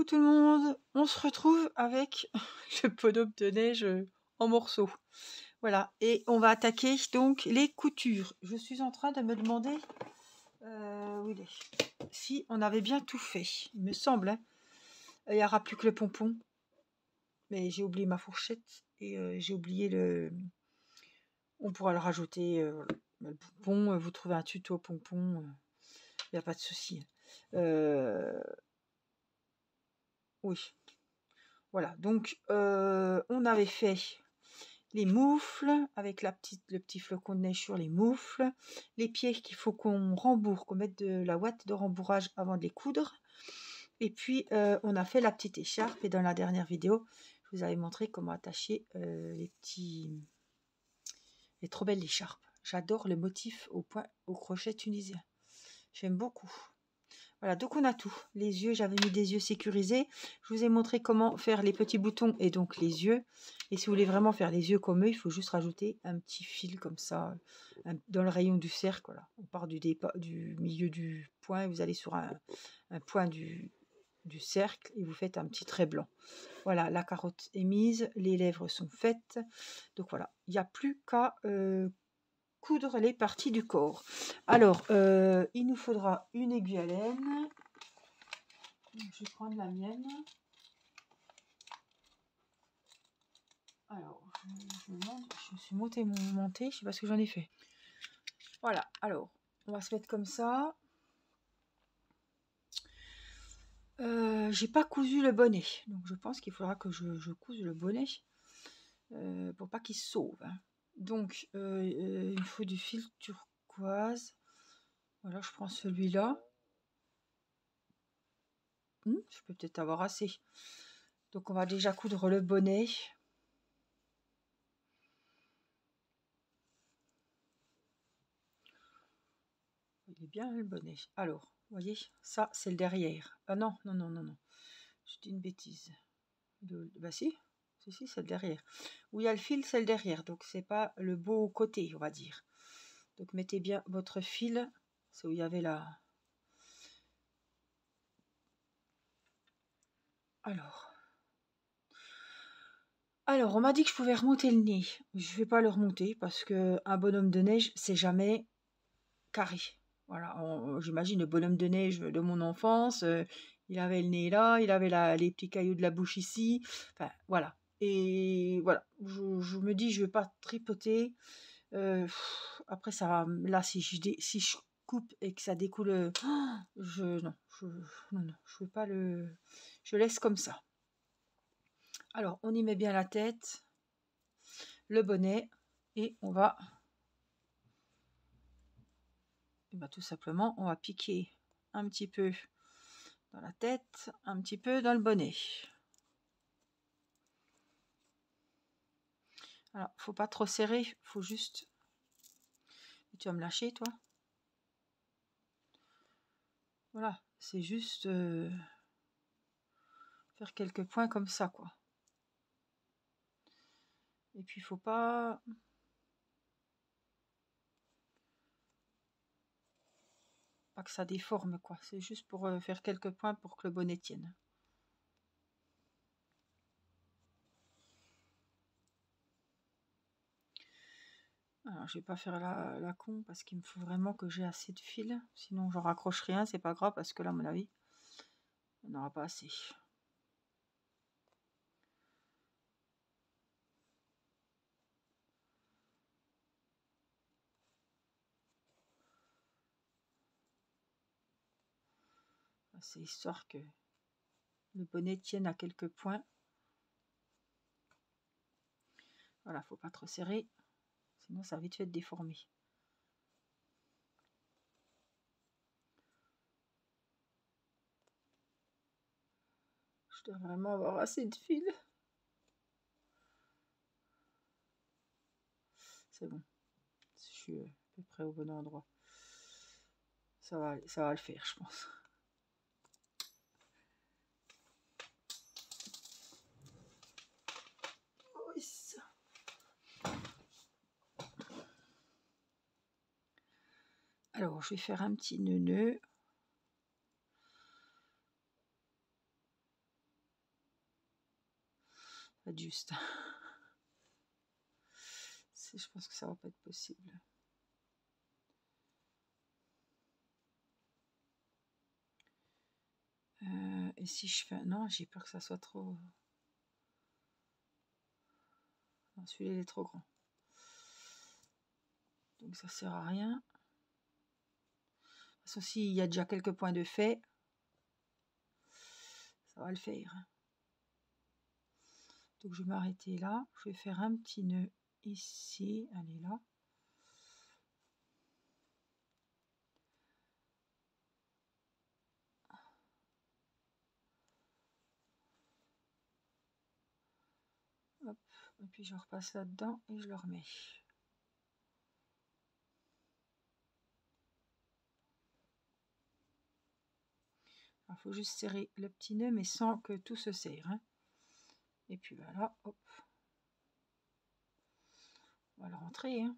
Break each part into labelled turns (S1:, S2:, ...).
S1: tout le monde, on se retrouve avec le bonhomme de neige en morceaux. Voilà, et on va attaquer donc les coutures. Je suis en train de me demander où il est. Si on avait bien tout fait, il me semble. Hein. Il n'y aura plus que le pompon. Mais j'ai oublié ma fourchette et j'ai oublié le... On pourra le rajouter. Le pompon, vous trouvez un tuto pompon, il n'y a pas de souci. Oui. Voilà, donc on avait fait les moufles avec le petit flocon de neige sur les moufles, les pieds qu'il faut qu'on rembourre, qu'on mette de la ouate de rembourrage avant de les coudre. Et puis on a fait la petite écharpe et dans la dernière vidéo, je vous avais montré comment attacher les trop belles écharpes. J'adore le motif au crochet tunisien. J'aime beaucoup. Voilà, donc on a tout. Les yeux, j'avais mis des yeux sécurisés. Je vous ai montré comment faire les petits boutons et donc les yeux. Et si vous voulez vraiment faire les yeux comme eux, il faut juste rajouter un petit fil comme ça dans le rayon du cercle. Voilà. On part du milieu du point et vous allez sur un point du cercle et vous faites un petit trait blanc. Voilà, la carotte est mise, les lèvres sont faites. Donc voilà, il n'y a plus qu'à coudre les parties du corps. Alors, il nous faudra une aiguille à laine. Je vais prendre la mienne. Alors, je me suis montée, je ne sais pas ce que j'en ai fait. Voilà, alors, on va se mettre comme ça. J'ai pas cousu le bonnet, donc je pense qu'il faudra que je couse le bonnet pour pas qu'il se sauve. Hein. Donc, il faut du fil turquoise. Voilà, je prends celui-là. Je peux peut-être avoir assez. Donc, on va déjà coudre le bonnet. Il est bien le bonnet. Alors, vous voyez, ça c'est le derrière. Ah non, non, non, non, non. Je dis une bêtise. Bah si, c'est le derrière. Où il y a le fil, c'est le derrière. Donc c'est pas le beau côté, on va dire. Donc mettez bien votre fil. C'est où il y avait la... Alors, on m'a dit que je pouvais remonter le nez. Je vais pas le remonter parce que un bonhomme de neige, c'est jamais carré. Voilà, j'imagine le bonhomme de neige de mon enfance. Il avait le nez là, il avait les petits cailloux de la bouche ici. Enfin, voilà. Et voilà, je me dis, je vais pas tripoter. Après, ça va. Là, si je coupe et que ça découle, non, je veux pas le. Je laisse comme ça. Alors, on y met bien la tête, le bonnet, et on va. Et ben, tout simplement, on va piquer un petit peu dans la tête, un petit peu dans le bonnet. Alors, faut pas trop serrer, faut juste... Tu vas me lâcher, toi? Voilà, c'est juste faire quelques points comme ça, quoi. Et puis, faut pas... Pas que ça déforme, quoi. C'est juste pour faire quelques points pour que le bonnet tienne. Alors, je vais pas faire la con parce qu'il me faut vraiment que j'ai assez de fil. Sinon, j'en raccroche rien, c'est pas grave parce que là, à mon avis, on n'aura pas assez. C'est histoire que le bonnet tienne à quelques points. Voilà, faut pas trop serrer, sinon ça va vite fait déformer. Je dois vraiment avoir assez de fil. C'est bon, je suis à peu près au bon endroit. Ça va le faire, je pense. Alors, je vais faire un petit nœud. pas être juste. Je pense que ça va pas être possible. Et si je fais... Non, j'ai peur que ça soit trop... Non, celui-là, il est trop grand. Donc ça sert à rien. De toute façon, s'il y a déjà quelques points de fait, ça va le faire. Donc je vais m'arrêter là. Je vais faire un petit nœud ici. Allez là. Hop. Et puis je repasse là-dedans et je le remets. Il faut juste serrer le petit nœud, mais sans que tout se serre. Hein. Et puis voilà, hop. On va le rentrer. Hein.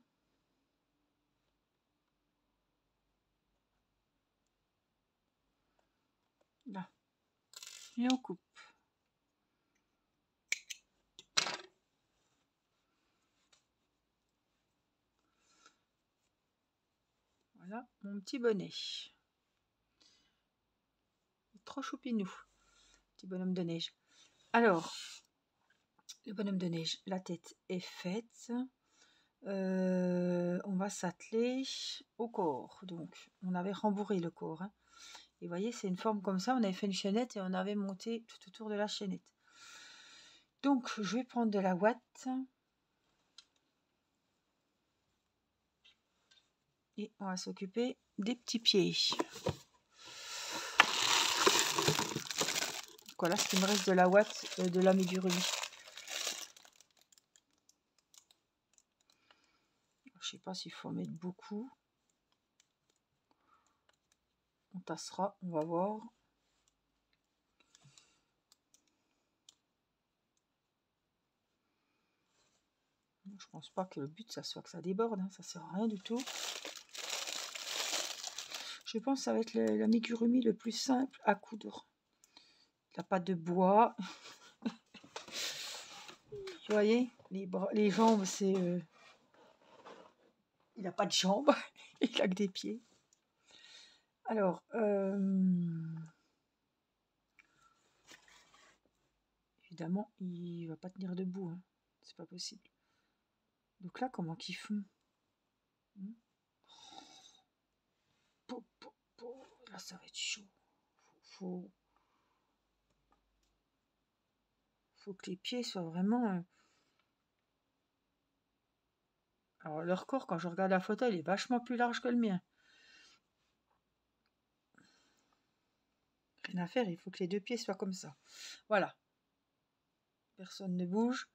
S1: Là. Et on coupe. Voilà mon petit bonnet. Trop choupinou. Petit bonhomme de neige. Alors, le bonhomme de neige, la tête est faite. On va s'atteler au corps. Donc, on avait rembourré le corps. Hein. Et vous voyez, c'est une forme comme ça. On avait fait une chaînette et on avait monté tout autour de la chaînette. Donc, je vais prendre de la ouate. Et on va s'occuper des petits pieds. Voilà ce qu'il me reste de la ouate de l'amigurumi. Je sais pas s'il faut en mettre beaucoup. On tassera, on va voir. Je pense pas que le but ça soit que ça déborde, hein. Ça sert à rien du tout. Je pense que ça va être l'amigurumi le plus simple à coudre. La pâte de bois. Vous voyez, les jambes, c'est... il n'a pas de jambes, il a que des pieds. Alors, évidemment, il va pas tenir debout, hein. C'est pas possible. Donc là, comment qu'ils font? Là, ça va être chaud. Faut que les pieds soient vraiment... Alors, leur corps, quand je regarde la photo, il est vachement plus large que le mien. Rien à faire, il faut que les deux pieds soient comme ça. Voilà. Personne ne bouge.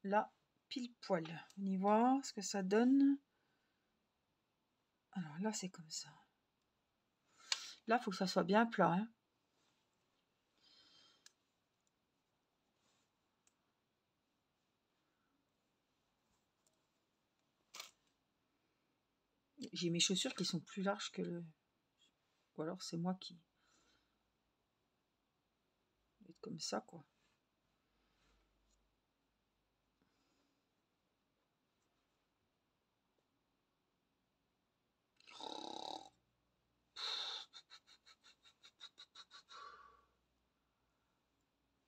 S1: Là, pile poil. On y voit ce que ça donne. Alors là, c'est comme ça. Là, il faut que ça soit bien plat. Hein. J'ai mes chaussures qui sont plus larges que le... Ou alors c'est moi qui... vais être comme ça, quoi.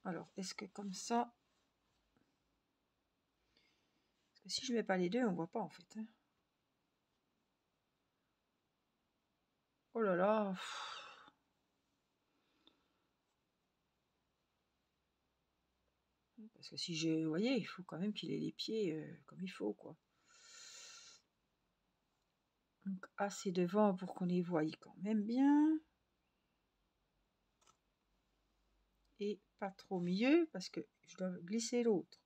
S1: Alors, est-ce que comme ça... Parce que si je mets pas les deux, on voit pas, en fait. Hein. Oh là là. Parce que si je... Vous voyez, il faut quand même qu'il ait les pieds comme il faut, quoi. Donc, assez devant pour qu'on les voie quand même bien. Et pas trop au milieu, parce que je dois glisser l'autre.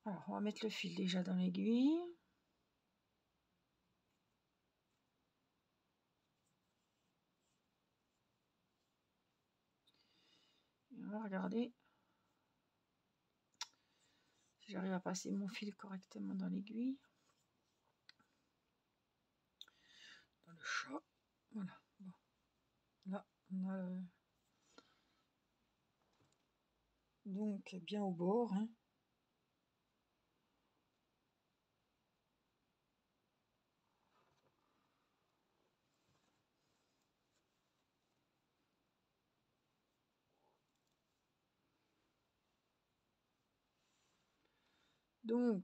S1: Alors, on va mettre le fil déjà dans l'aiguille. On va regarder. j'arrive à passer mon fil correctement dans l'aiguille. Dans le chat. Voilà. Bon. Là, on a donc bien au bord. Hein. Donc,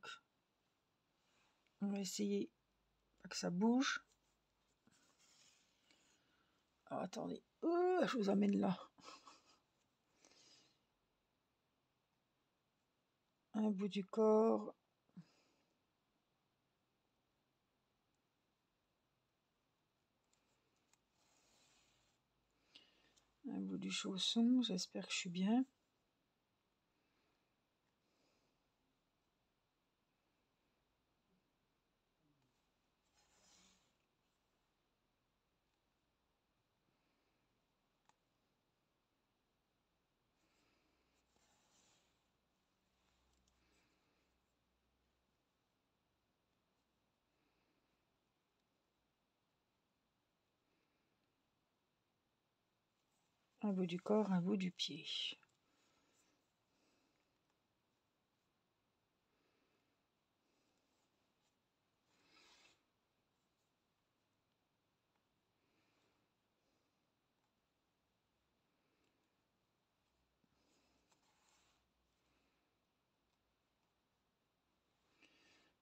S1: on va essayer pas que ça bouge. Alors, attendez, je vous amène là. Un bout du corps. Un bout du chausson, j'espère que je suis bien. Un bout du corps, un bout du pied.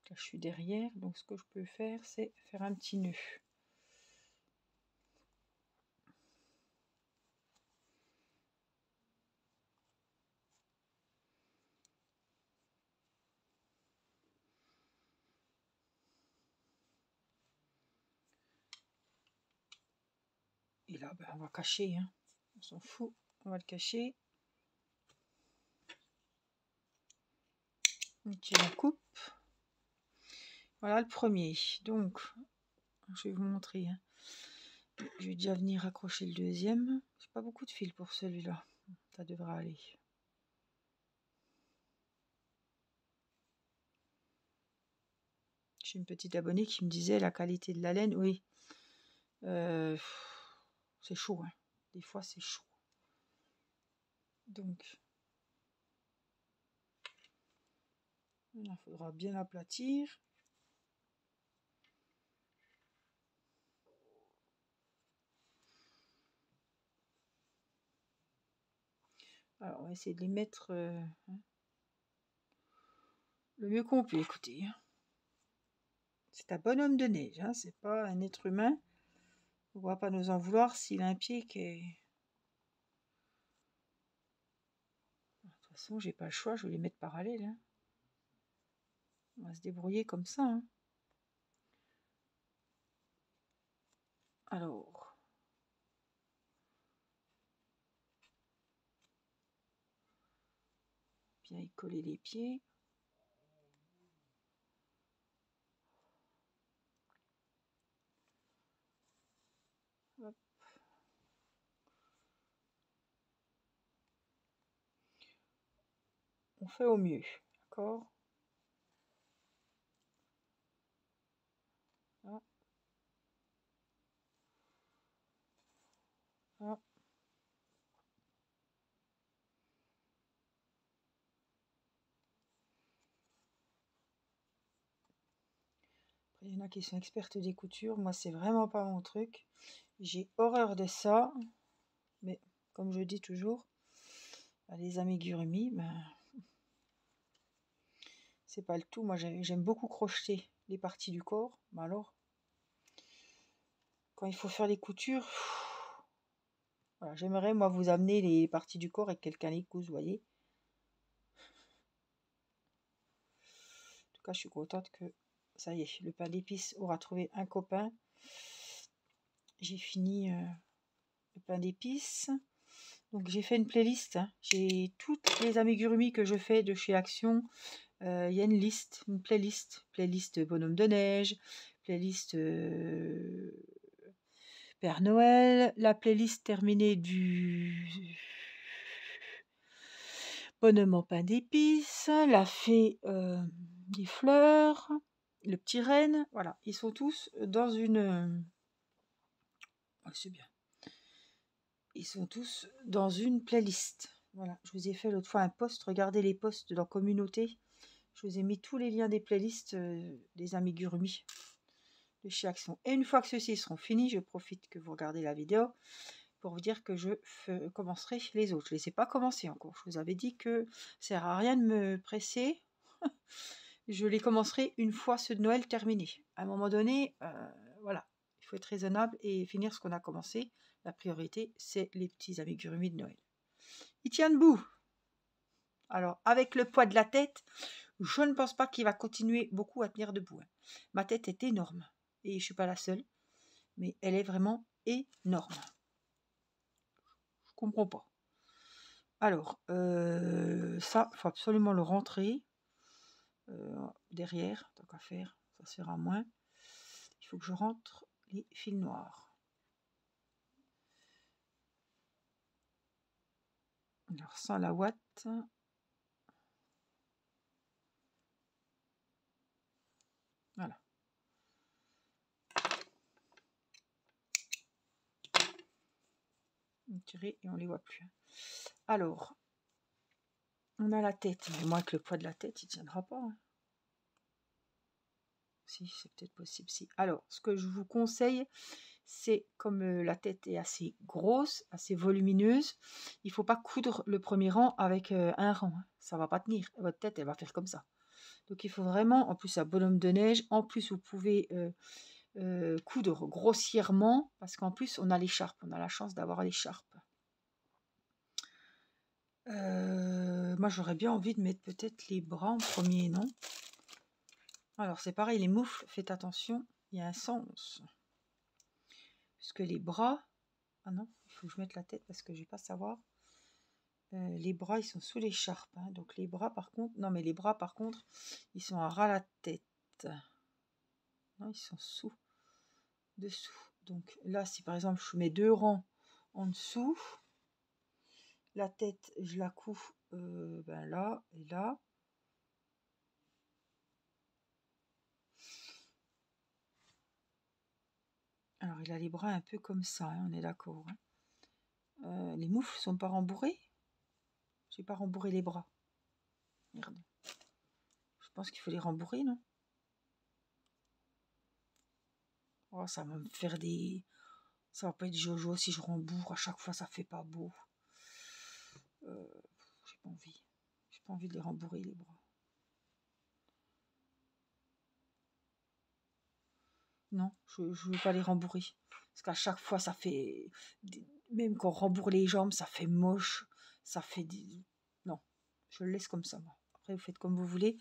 S1: Là, je suis derrière, donc ce que je peux faire, c'est faire un petit nœud. Et là, ben, on va cacher, hein. On s'en fout, on va le cacher. Ok, on coupe. Voilà le premier. Donc, je vais vous montrer. Hein. Je vais déjà venir accrocher le deuxième. J'ai pas beaucoup de fil pour celui-là. Ça devrait aller. J'ai une petite abonnée qui me disait la qualité de la laine. Oui, c'est chaud. Hein. Des fois, c'est chaud. Donc, il faudra bien aplatir. Alors, on va essayer de les mettre hein, le mieux qu'on peut. Écoutez, hein. C'est un bonhomme de neige, hein, c'est pas un être humain. On va pas nous en vouloir s'il a un pied qui est... De toute façon, j'ai pas le choix, je vais les mettre parallèles. Hein. On va se débrouiller comme ça. Hein. Alors, bien y coller les pieds. Hop. On fait au mieux, d'accord? Là. Là. Après, il y en a qui sont expertes des coutures. Moi, c'est vraiment pas mon truc. J'ai horreur de ça. Mais comme je dis toujours, les amigurumis, ben, c'est pas le tout. Moi, j'aime beaucoup crocheter les parties du corps. Mais alors, quand il faut faire les coutures, voilà, j'aimerais moi vous amener les parties du corps et que quelqu'un les couse, vous voyez. En tout cas, je suis contente que ça y est, le pain d'épices aura trouvé un copain. J'ai fini le pain d'épices. Donc j'ai fait une playlist. Hein. J'ai toutes les amigurumis que je fais de chez Action. Il y a une liste, une playlist. Playlist bonhomme de neige, playlist Père Noël, la playlist terminée du bonhomme en pain d'épices, la fée des fleurs, le petit renne, voilà, ils sont tous dans une... ouais, c'est bien. Ils sont tous dans une playlist. Voilà, je vous ai fait l'autre fois un post, regardez les posts de la communauté. Je vous ai mis tous les liens des playlists des amigurumis de chez Action. Et une fois que ceux-ci seront finis, je profite que vous regardez la vidéo pour vous dire que je commencerai les autres. Je ne les ai pas commencés encore. Je vous avais dit que ça sert à rien de me presser. Je les commencerai une fois ceux de Noël terminés. À un moment donné, voilà, il faut être raisonnable et finir ce qu'on a commencé. La priorité, c'est les petits amigurumis de Noël. Il tient debout. Alors, avec le poids de la tête, je ne pense pas qu'il va continuer beaucoup à tenir debout. Ma tête est énorme. Et je ne suis pas la seule. Mais elle est vraiment énorme. Je ne comprends pas. Alors, ça, il faut absolument le rentrer. Derrière, tant qu'à faire, ça sera moins. Il faut que je rentre les fils noirs. Alors, sans la ouate. Voilà. On tire et on les voit plus. Alors, on a la tête. Mais moi, avec le poids de la tête, il ne tiendra pas. Hein. Si, c'est peut-être possible. Si. Alors, ce que je vous conseille, c'est comme la tête est assez grosse, assez volumineuse, il ne faut pas coudre le premier rang avec un rang. Hein. Ça ne va pas tenir. Votre tête, elle va faire comme ça. Donc, il faut vraiment, en plus, un bonhomme de neige. En plus, vous pouvez coudre grossièrement parce qu'en plus, on a l'écharpe. On a la chance d'avoir l'écharpe. Moi, j'aurais bien envie de mettre peut-être les bras en premier, non? Alors, c'est pareil, les moufles, faites attention, il y a un sens. Puisque les bras... Ah non, il faut que je mette la tête parce que je ne vais pas savoir. Les bras, ils sont sous l'écharpe. Hein. Donc, les bras, par contre... Non, mais les bras, par contre, ils sont à ras la tête. Non, ils sont dessous. Donc, là, si par exemple, je mets 2 rangs en dessous... La tête, je la couds là et là. Alors, il a les bras un peu comme ça, hein, on est d'accord. Hein. Les moufles sont pas rembourrés. J'ai pas rembourré les bras. Merde. Je pense qu'il faut les rembourrer, non? Oh, ça va me faire des... Ça va pas être Jojo si je rembourre. À chaque fois, ça fait pas beau. J'ai pas envie. J'ai pas envie de les rembourrer, les bras. Non, je veux pas les rembourrer. Parce qu'à chaque fois, ça fait... Même quand on rembourre les jambes, ça fait moche. Ça fait des... Non, je le laisse comme ça, moi. Après, vous faites comme vous voulez.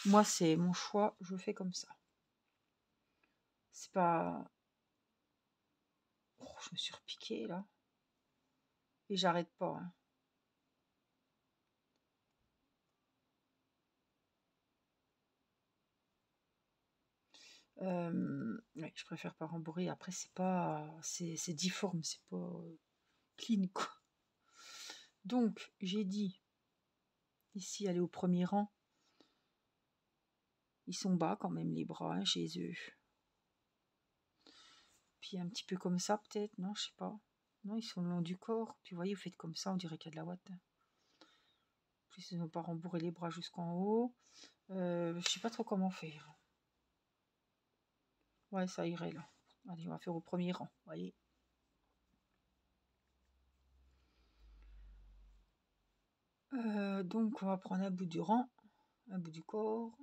S1: Moi, c'est mon choix. Je fais comme ça. C'est pas... Oh, je me suis repiquée, là. Et j'arrête pas. Hein. Ouais, je préfère pas rembourrer. Après, c'est pas... C'est difforme. C'est pas clean, quoi. Donc, j'ai dit... Ici, aller au premier rang. Ils sont bas quand même, les bras, hein, chez eux. Puis un petit peu comme ça, peut-être. Non, je sais pas. Non, ils sont le long du corps. Puis vous voyez, vous faites comme ça, on dirait qu'il y a de la ouate. Puis ils n'ont pas rembourré les bras jusqu'en haut. Je sais pas trop comment faire. Ouais, ça irait là. Allez, on va faire au premier rang, vous voyez. Donc, on va prendre un bout du rang, un bout du corps.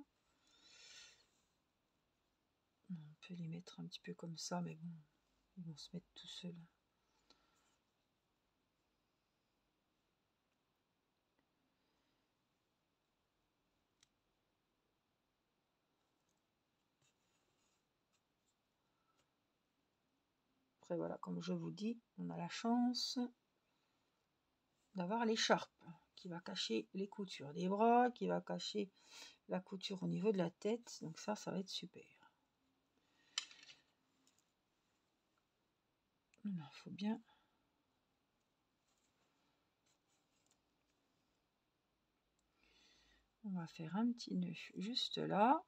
S1: On peut les mettre un petit peu comme ça, mais bon, ils vont se mettre tout seuls. Après, voilà, comme je vous dis, on a la chance d'avoir l'écharpe qui va cacher les coutures des bras, qui va cacher la couture au niveau de la tête. Donc ça va être super. Il faut bien... On va faire un petit nœud juste là.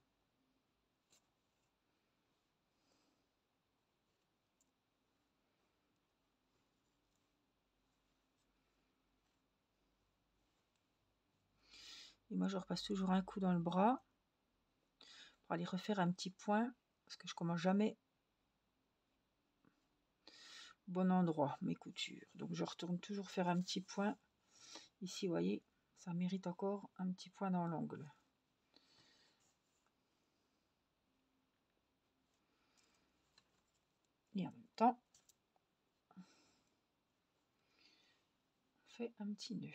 S1: Et moi, je repasse toujours un coup dans le bras pour aller refaire un petit point parce que je commence jamais au bon endroit mes coutures. Donc, je retourne toujours faire un petit point. Ici, vous voyez, ça mérite encore un petit point dans l'angle. Et en même temps, on fait un petit nœud.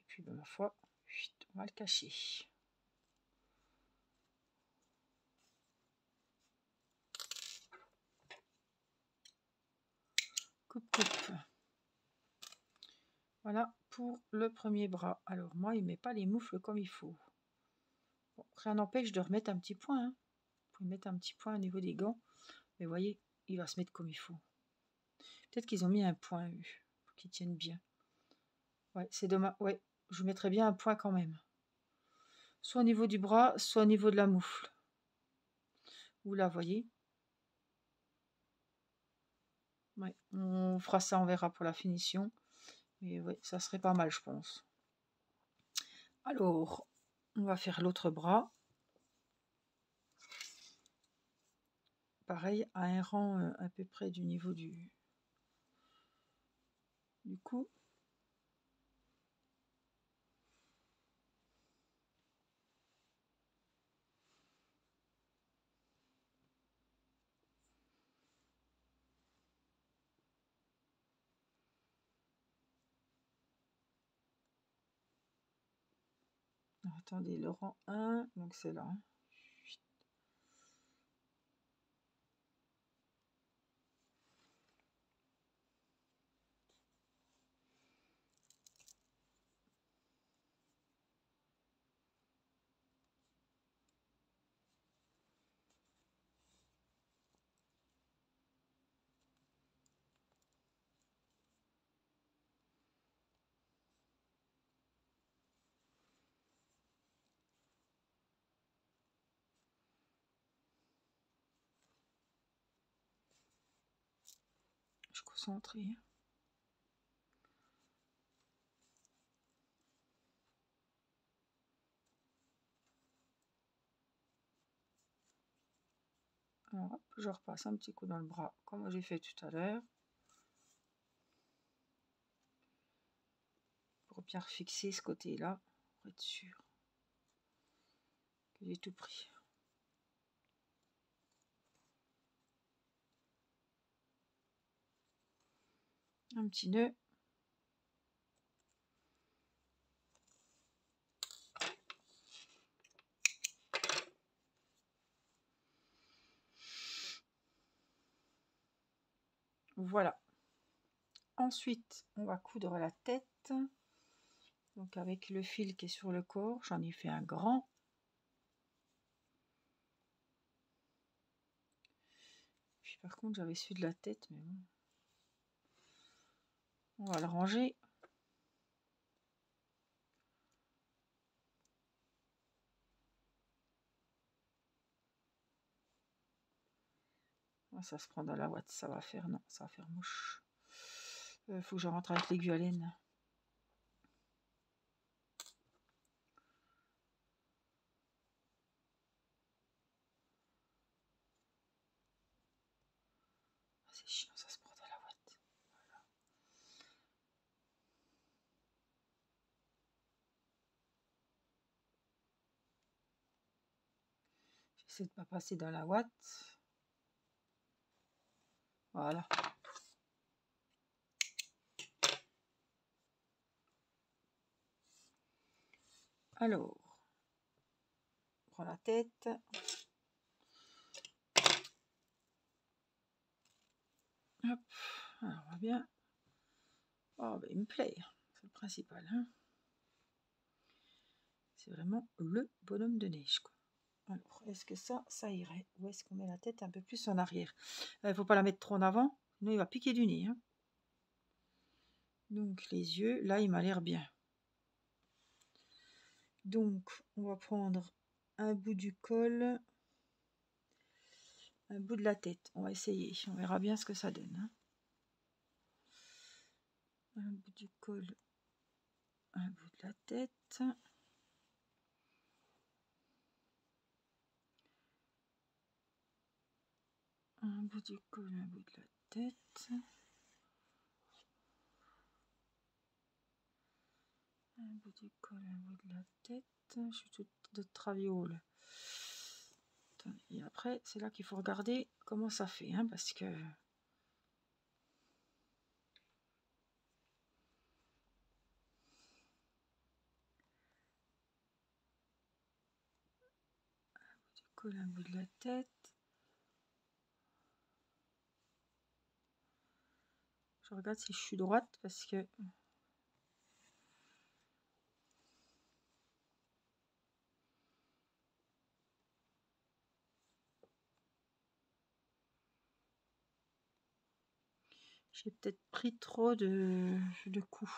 S1: Et puis, ben, ma foi, on va le cacher. Coupe, coupe. Voilà pour le premier bras. Alors, moi, il ne met pas les moufles comme il faut. Bon, rien n'empêche de remettre un petit point. Hein. Vous pouvez mettre un petit point au niveau des gants. Mais voyez, il va se mettre comme il faut. Peut-être qu'ils ont mis un point, eux, pour qu'ils tiennent bien. Ouais, c'est dommage. Ouais, je mettrais bien un point quand même. Soit au niveau du bras, soit au niveau de la moufle. Ou là, voyez. Ouais, on fera ça, on verra pour la finition. Mais ouais, ça serait pas mal, je pense. Alors, on va faire l'autre bras. Pareil, à un rang à peu près du niveau du cou. Attendez, le rang 1, donc c'est là. Hein. Je suis concentrée. Alors, hop, je repasse un petit coup dans le bras, comme j'ai fait tout à l'heure. Pour bien fixer ce côté-là, pour être sûr que j'ai tout pris. Un petit nœud. Voilà. Ensuite, on va coudre la tête. Donc avec le fil qui est sur le corps, j'en ai fait un grand. Puis par contre, j'avais celui de la tête, mais bon. On va le ranger. Ça se prend dans la ouate, ça va faire, non, ça va faire mouche. Faut que je rentre avec l'aiguille à laine. C'est chiant, ça se prend dans la ouate. Voilà. J'essaie de ne pas passer dans la ouate. Voilà. Alors, on prend la tête. Hop, alors on va bien. Oh, ben, il me plaît, c'est le principal. Hein. C'est vraiment le bonhomme de neige, quoi. Alors, est-ce que ça irait? Ou est-ce qu'on met la tête un peu plus en arrière? Il ne faut pas la mettre trop en avant, sinon il va piquer du nez. Hein. Donc, les yeux, là, il m'a l'air bien. Donc, on va prendre un bout du col, un bout de la tête. On va essayer, on verra bien ce que ça donne. Hein. Un bout du col, un bout de la tête. Un bout du col, un bout de la tête. Un bout du col, un bout de la tête. Je suis toute de traviole. Et après, c'est là qu'il faut regarder comment ça fait, hein, parce que... Un bout de la tête. Je regarde si je suis droite parce que j'ai peut-être pris trop de coups.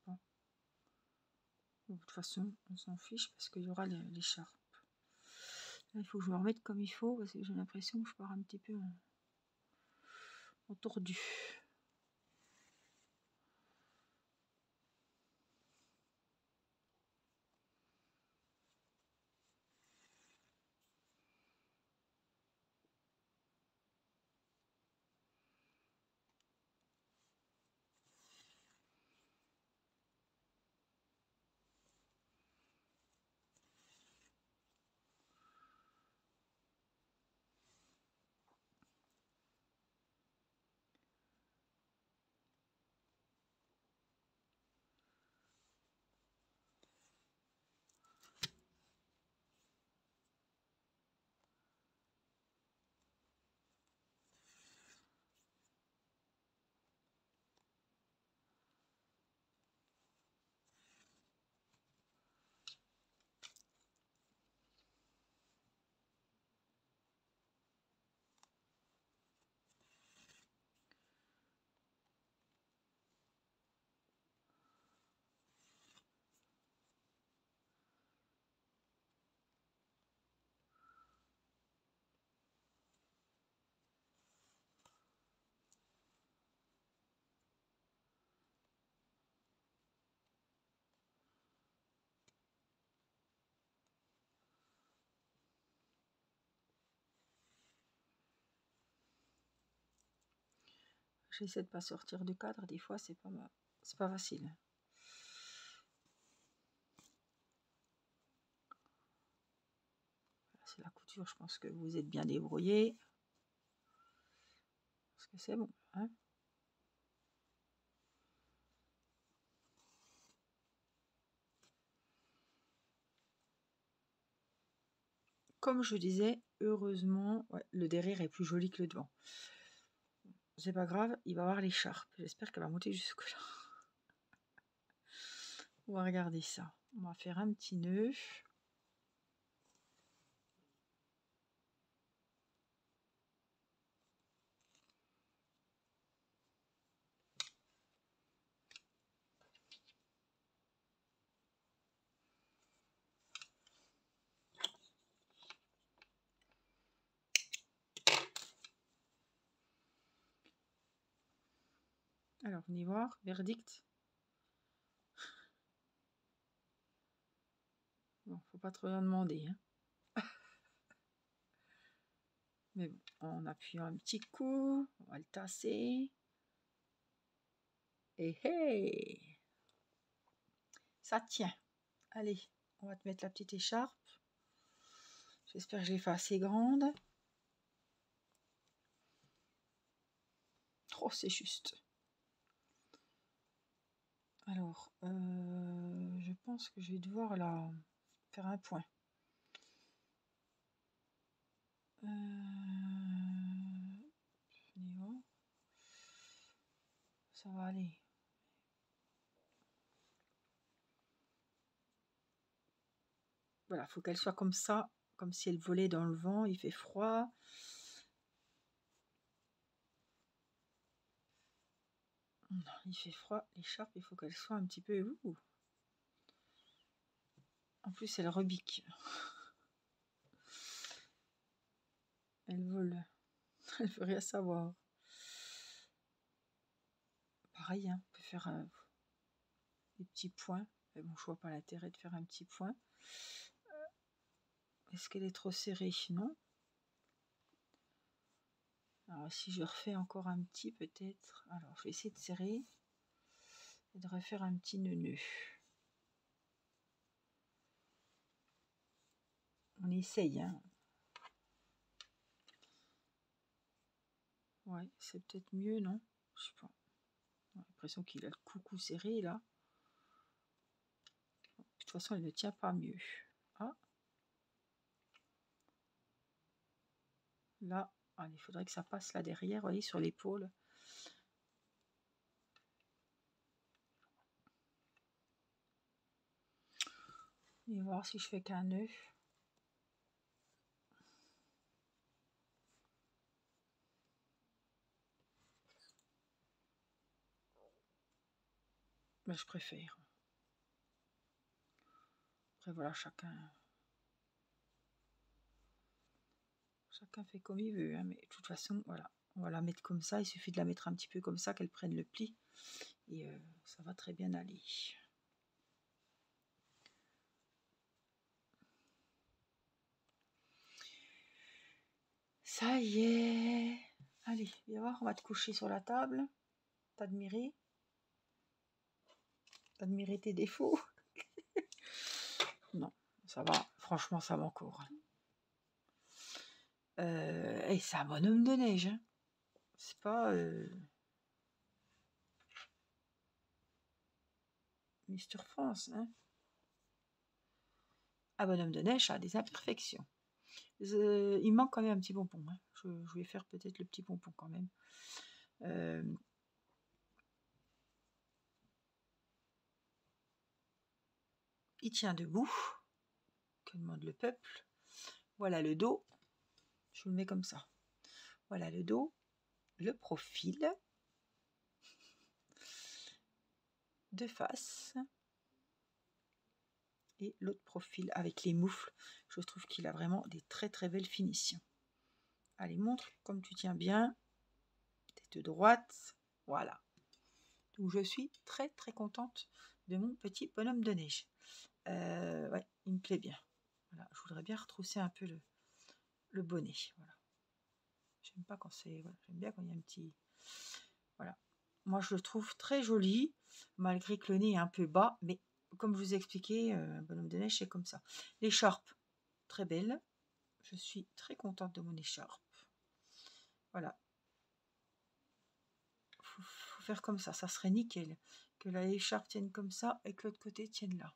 S1: Bon. De toute façon, on s'en fiche parce qu'il y aura l'écharpe. Là, il faut que je me remette comme il faut parce que j'ai l'impression que je pars un petit peu en tordu. J'essaie de pas sortir du cadre, des fois c'est pas facile. C'est la couture, je pense que vous êtes bien débrouillés. Parce que c'est bon, hein. Comme je disais, heureusement, ouais, le derrière est plus joli que le devant. C'est pas grave, il va avoir l'écharpe. J'espère qu'elle va monter jusque là. On va regarder ça. On va faire un petit nœud. Alors, on y voir, verdict. Bon, faut pas trop en demander. Hein. Mais bon, en appuyant un petit coup, on va le tasser. Et hey, ça tient. Allez, on va te mettre la petite écharpe. J'espère que je l'ai fait assez grande. Oh, c'est juste. Alors, je pense que je vais devoir la faire un point. Ça va aller. Voilà, faut qu'elle soit comme ça comme si elle volait dans le vent. Il fait froid. Non, il fait froid. L'écharpe, il faut qu'elle soit un petit peu... Ouh. En plus, elle rebique. Elle vole. Elle veut rien savoir. Pareil, hein, on peut faire des petits points. Mais bon, je vois pas l'intérêt de faire un petit point. Est-ce qu'elle est trop serrée? Non. Alors, si je refais encore un petit, peut-être. Alors, je vais essayer de serrer et de refaire un petit nœud. On essaye, hein. Ouais, c'est peut-être mieux, non? Je sais pas. J'ai l'impression qu'il a le coucou serré, là. De toute façon, elle ne tient pas mieux. Ah. Là, allez, il faudrait que ça passe là derrière, vous voyez, sur l'épaule. Et voir si je fais qu'un nœud. Mais je préfère. Après, voilà, chacun fait comme il veut, hein, mais de toute façon, voilà, on va la mettre comme ça. Il suffit de la mettre un petit peu comme ça, qu'elle prenne le pli. Et ça va très bien aller. Ça y est. Allez, viens voir, on va te coucher sur la table. T'admirer tes défauts. Non, ça va. Franchement, ça va encore. Et c'est un bonhomme de neige. Hein. C'est pas... Mister France. Hein. Un bonhomme de neige a des imperfections. Il manque quand même un petit pompon. Hein. Je vais faire peut-être le petit pompon quand même. Il tient debout. Que demande le peuple? Voilà le dos. Je vous le mets comme ça. Voilà le dos. Le profil. De face. Et l'autre profil avec les moufles. Je trouve qu'il a vraiment des très très belles finitions. Allez, montre comme tu tiens bien. Tête droite. Voilà. Donc je suis très très contente de mon petit bonhomme de neige. Ouais, il me plaît bien. Voilà, je voudrais bien retrousser un peu le bonnet. Voilà. J'aime pas quand c'est. Voilà, j'aime bien quand il y a un petit. Voilà. Moi je le trouve très joli, malgré que le nez est un peu bas, mais comme je vous ai expliqué, un bonhomme de neige c'est comme ça. L'écharpe, très belle. Je suis très contente de mon écharpe. Voilà. Faut faire comme ça serait nickel. Que l'écharpe tienne comme ça et que l'autre côté tienne là.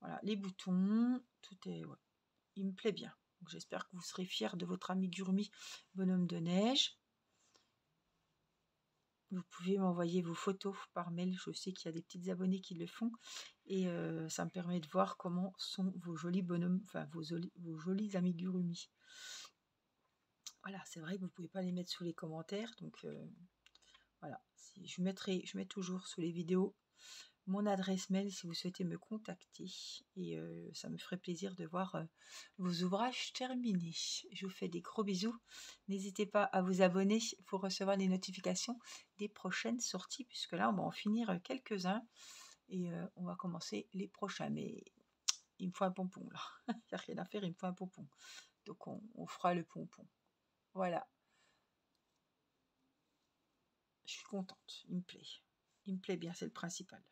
S1: Voilà, les boutons, tout est... Ouais, il me plaît bien. J'espère que vous serez fiers de votre amigurumi bonhomme de neige. Vous pouvez m'envoyer vos photos par mail. Je sais qu'il y a des petites abonnées qui le font. Et ça me permet de voir comment sont vos jolis bonhommes, enfin vos jolis amigurumi. Voilà, c'est vrai que vous ne pouvez pas les mettre sous les commentaires. Donc voilà, je mets toujours sous les vidéos mon adresse mail si vous souhaitez me contacter. Et ça me ferait plaisir de voir vos ouvrages terminés. Je vous fais des gros bisous. N'hésitez pas à vous abonner pour recevoir les notifications des prochaines sorties, puisque là, on va en finir quelques-uns. Et on va commencer les prochains. Mais il me faut un pompon, là. Il n'y a rien à faire, il me faut un pompon. Donc, on fera le pompon. Voilà. Je suis contente. Il me plaît. Il me plaît bien, c'est le principal.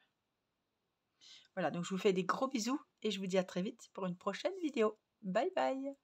S1: Voilà, donc je vous fais des gros bisous et je vous dis à très vite pour une prochaine vidéo. Bye bye!